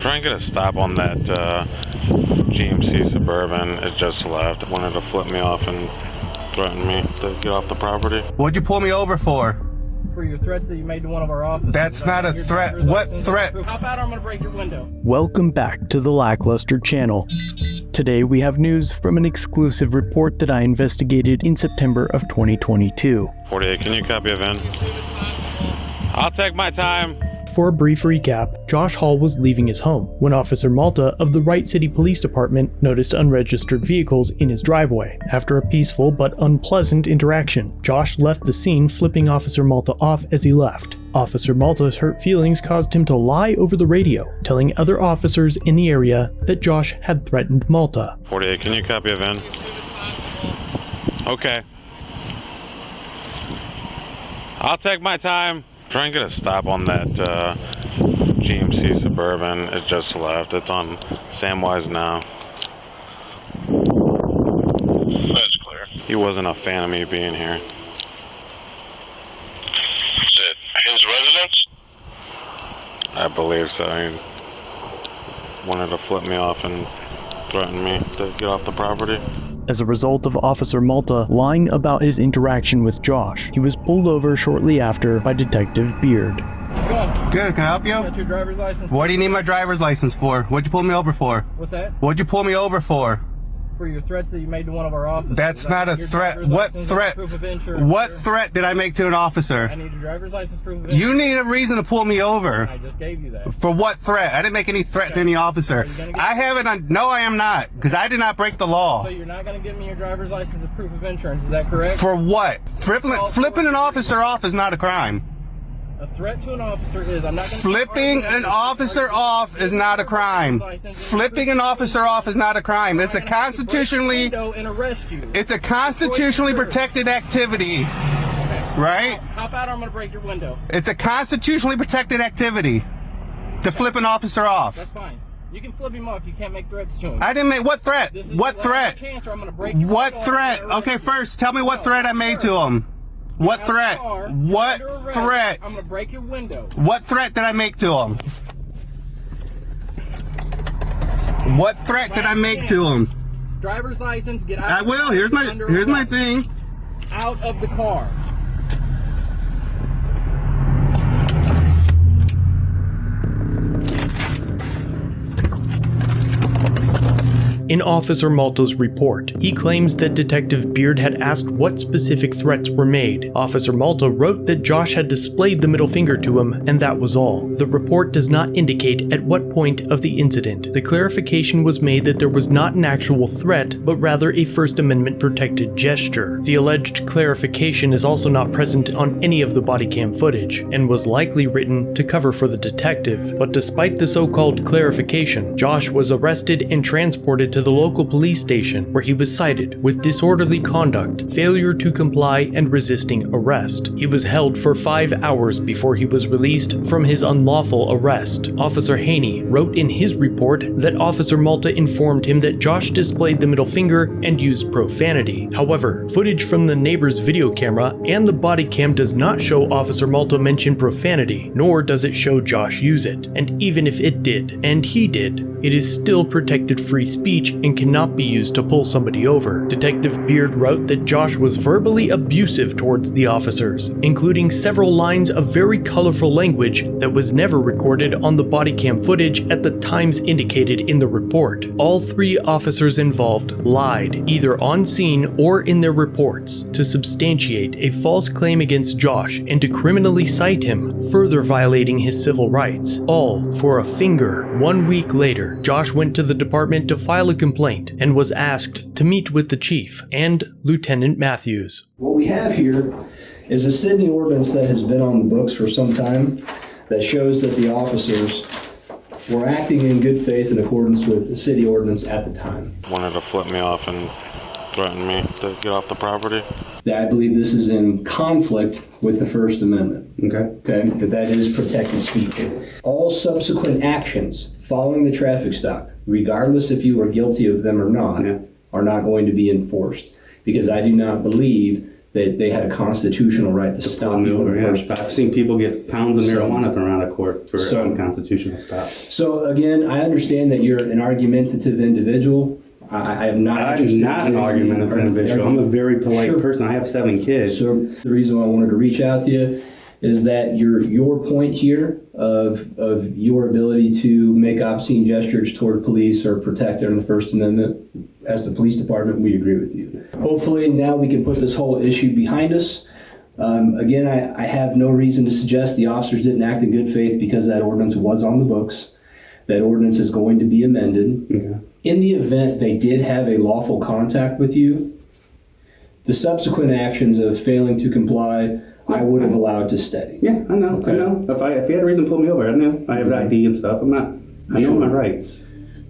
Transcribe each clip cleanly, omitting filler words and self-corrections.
Try and get a stop on that GMC Suburban. It just left. Wanted to flip me off and threaten me to get off the property. What'd you pull me over for? For your threats that you made to one of our officers. That's not a threat. What threat? How about I'm going to break your window? Welcome back to the LackLuster channel. Today we have news from an exclusive report that I investigated in September of 2022. 48, can you copy a VIN? I'll take my time. For a brief recap, Josh Hall was leaving his home when Officer Malta of the Wright City Police Department noticed unregistered vehicles in his driveway. After a peaceful but unpleasant interaction, Josh left the scene, flipping Officer Malta off as he left. Officer Malta's hurt feelings caused him to lie over the radio, telling other officers in the area that Josh had threatened Malta. 48, can you copy a VIN? Okay. I'll take my time. Try and get a stop on that GMC Suburban. It just left. It's on Samwise now. That's clear. He wasn't a fan of me being here. Is it his residence? I believe so. He wanted to flip me off and threaten me to get off the property. As a result of Officer Malta lying about his interaction with Josh, he was pulled over shortly after by Detective Beard. Good, can I help you? Got your driver's license? What do you need my driver's license for? What'd you pull me over for? What's that? What'd you pull me over for? For your threats that you made to one of our officers. That's not a threat. What threat? What threat did I make to an officer? I need your driver's license proof of insurance. You need a reason to pull me over. I just gave you that. For what threat? I didn't make any threat to any officer. I haven't. No, I am not, because I did not break the law. So you're not going to give me your driver's license and proof of insurance, is that correct? For what? Flipping an officer off is not a crime. A threat to an officer is, I'm not going to... Flipping an officer off is not a crime. Flipping an officer off is not a crime. It's a constitutionally... It's a constitutionally protected activity. Right? How about I'm going to break your window? It's a constitutionally protected activity to flip an officer off. That's fine. You can flip him off. You can't make threats to him. I didn't make... What threat? What threat? What threat? Okay, first, tell me what threat I made to him. What threat? What threat? I'm gonna break your window. What threat did I make to him? What threat did I make to him? Driver's license, get out. I will. Here's my thing. Out of the car. In Officer Malta's report, he claims that Detective Beard had asked what specific threats were made. Officer Malta wrote that Josh had displayed the middle finger to him, and that was all. The report does not indicate at what point of the incident. The clarification was made that there was not an actual threat, but rather a First Amendment protected gesture. The alleged clarification is also not present on any of the body cam footage, and was likely written to cover for the detective. But despite the so-called clarification, Josh was arrested and transported to the local police station, where he was cited with disorderly conduct, failure to comply, and resisting arrest. He was held for 5 hours before he was released from his unlawful arrest. Officer Haney wrote in his report that Officer Malta informed him that Josh displayed the middle finger and used profanity. However, footage from the neighbor's video camera and the body cam does not show Officer Malta mention profanity, nor does it show Josh use it. And even if it did, and he did, it is still protected free speech and cannot be used to pull somebody over. Detective Beard wrote that Josh was verbally abusive towards the officers, including several lines of very colorful language that was never recorded on the body cam footage at the times indicated in the report. All 3 officers involved lied, either on scene or in their reports, to substantiate a false claim against Josh and to criminally cite him, further violating his civil rights. All for a finger. 1 week later, Josh went to the department to file a complaint and was asked to meet with the chief and Lieutenant Matthews. What we have here is a Sydney ordinance that has been on the books for some time that shows that the officers were acting in good faith in accordance with the city ordinance at the time. Wanted to flip me off and threaten me to get off the property. I believe this is in conflict with the First Amendment. Okay. That is protected speech. All subsequent actions following the traffic stop, regardless if you are guilty of them or not, are not going to be enforced, because I do not believe they had a constitutional right to stop you in the first place. I've seen people get pounds of marijuana thrown around a court for unconstitutional stops. So again, I understand that you're an argumentative individual. I am not. I'm not an argumentative individual. I'm a very polite person. I have 7 kids. So the reason why I wanted to reach out to you is that your point here of your ability to make obscene gestures toward police or protect under the First Amendment, as the police department, we agree with you. Hopefully now we can put this whole issue behind us. Again, I have no reason to suggest the officers didn't act in good faith because that ordinance was on the books. That ordinance is going to be amended. Okay. In the event they did have a lawful contact with you, the subsequent actions of failing to comply, I would have allowed to stay. Yeah, I know. Okay. I know. If you had a reason to pull me over, I know. I have ID and stuff. I know my rights.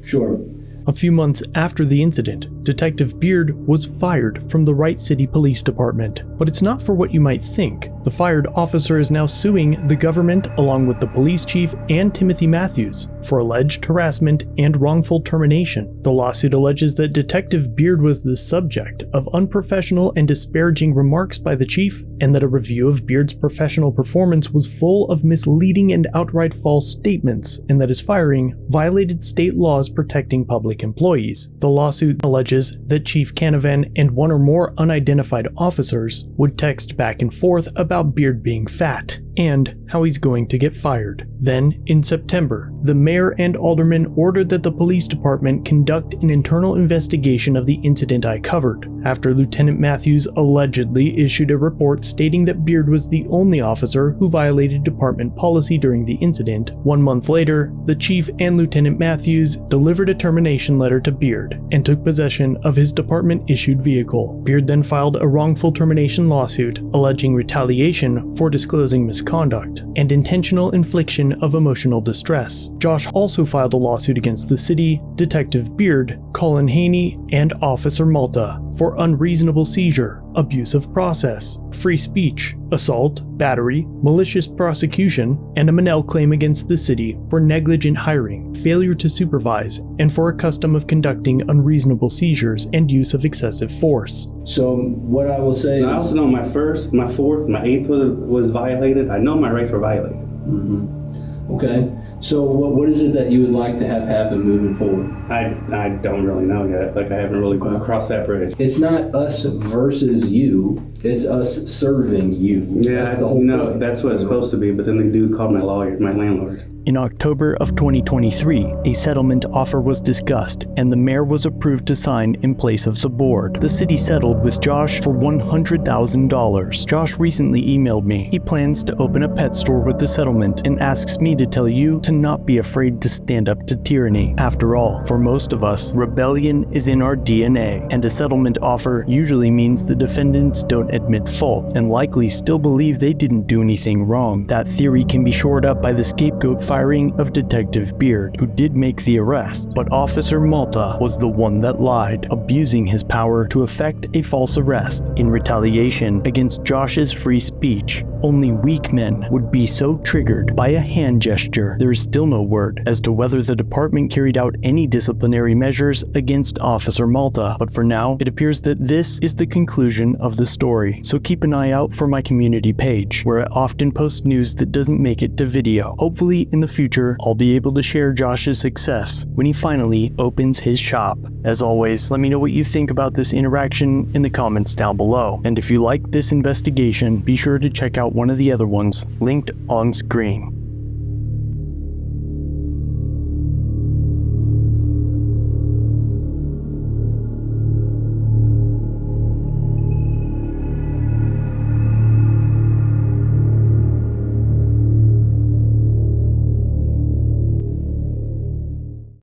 Sure. A few months after the incident, Detective Beard was fired from the Wright City Police Department. But it's not for what you might think. The fired officer is now suing the government along with the police chief and Timothy Matthews for alleged harassment and wrongful termination. The lawsuit alleges that Detective Beard was the subject of unprofessional and disparaging remarks by the chief, and that a review of Beard's professional performance was full of misleading and outright false statements, and that his firing violated state laws protecting public employees. The lawsuit alleges that Chief Canavan and one or more unidentified officers would text back and forth about Beard being fat and how he's going to get fired. Then, in September, the mayor and aldermen ordered that the police department conduct an internal investigation of the incident I covered, after Lieutenant Matthews allegedly issued a report stating that Beard was the only officer who violated department policy during the incident. 1 month later, the chief and Lieutenant Matthews delivered a termination letter to Beard and took possession of his department-issued vehicle. Beard then filed a wrongful termination lawsuit alleging retaliation for disclosing misconduct and intentional infliction of emotional distress. Josh also filed a lawsuit against the city, Detective Beard, Colin Haney, and Officer Malta for unreasonable seizure, abuse of process, free speech, assault, battery, malicious prosecution, and a Monell claim against the city for negligent hiring, failure to supervise, and for a custom of conducting unreasonable seizures and use of excessive force. So what I will say I also know my 1st, my 4th, my 8th was violated. I know my rights were violated. Mm-hmm. Okay. So what is it that you would like to have happen moving forward? I don't really know yet. Like, I haven't really crossed that bridge. It's not us versus you. It's us serving you. Yeah, that's the whole point. That's what it's supposed to be. But then the dude called my lawyer, my landlord. In October of 2023, a settlement offer was discussed, and the mayor was approved to sign in place of the board. The city settled with Josh for $100,000. Josh recently emailed me. He plans to open a pet store with the settlement and asks me to tell you to not be afraid to stand up to tyranny. After all, for most of us, rebellion is in our DNA, and a settlement offer usually means the defendants don't admit fault and likely still believe they didn't do anything wrong. That theory can be shored up by the scapegoat firing of Detective Beard, who did make the arrest, but Officer Malta was the one that lied, abusing his power to effect a false arrest in retaliation against Josh's free speech. Only weak men would be so triggered by a hand gesture. There is still no word as to whether the department carried out any disciplinary measures against Officer Malta, but for now, it appears that this is the conclusion of the story. So keep an eye out for my community page, where I often post news that doesn't make it to video. Hopefully, in the future, I'll be able to share Josh's success when he finally opens his shop. As always, let me know what you think about this interaction in the comments down below. And if you like this investigation, be sure to check out one of the other ones linked on screen.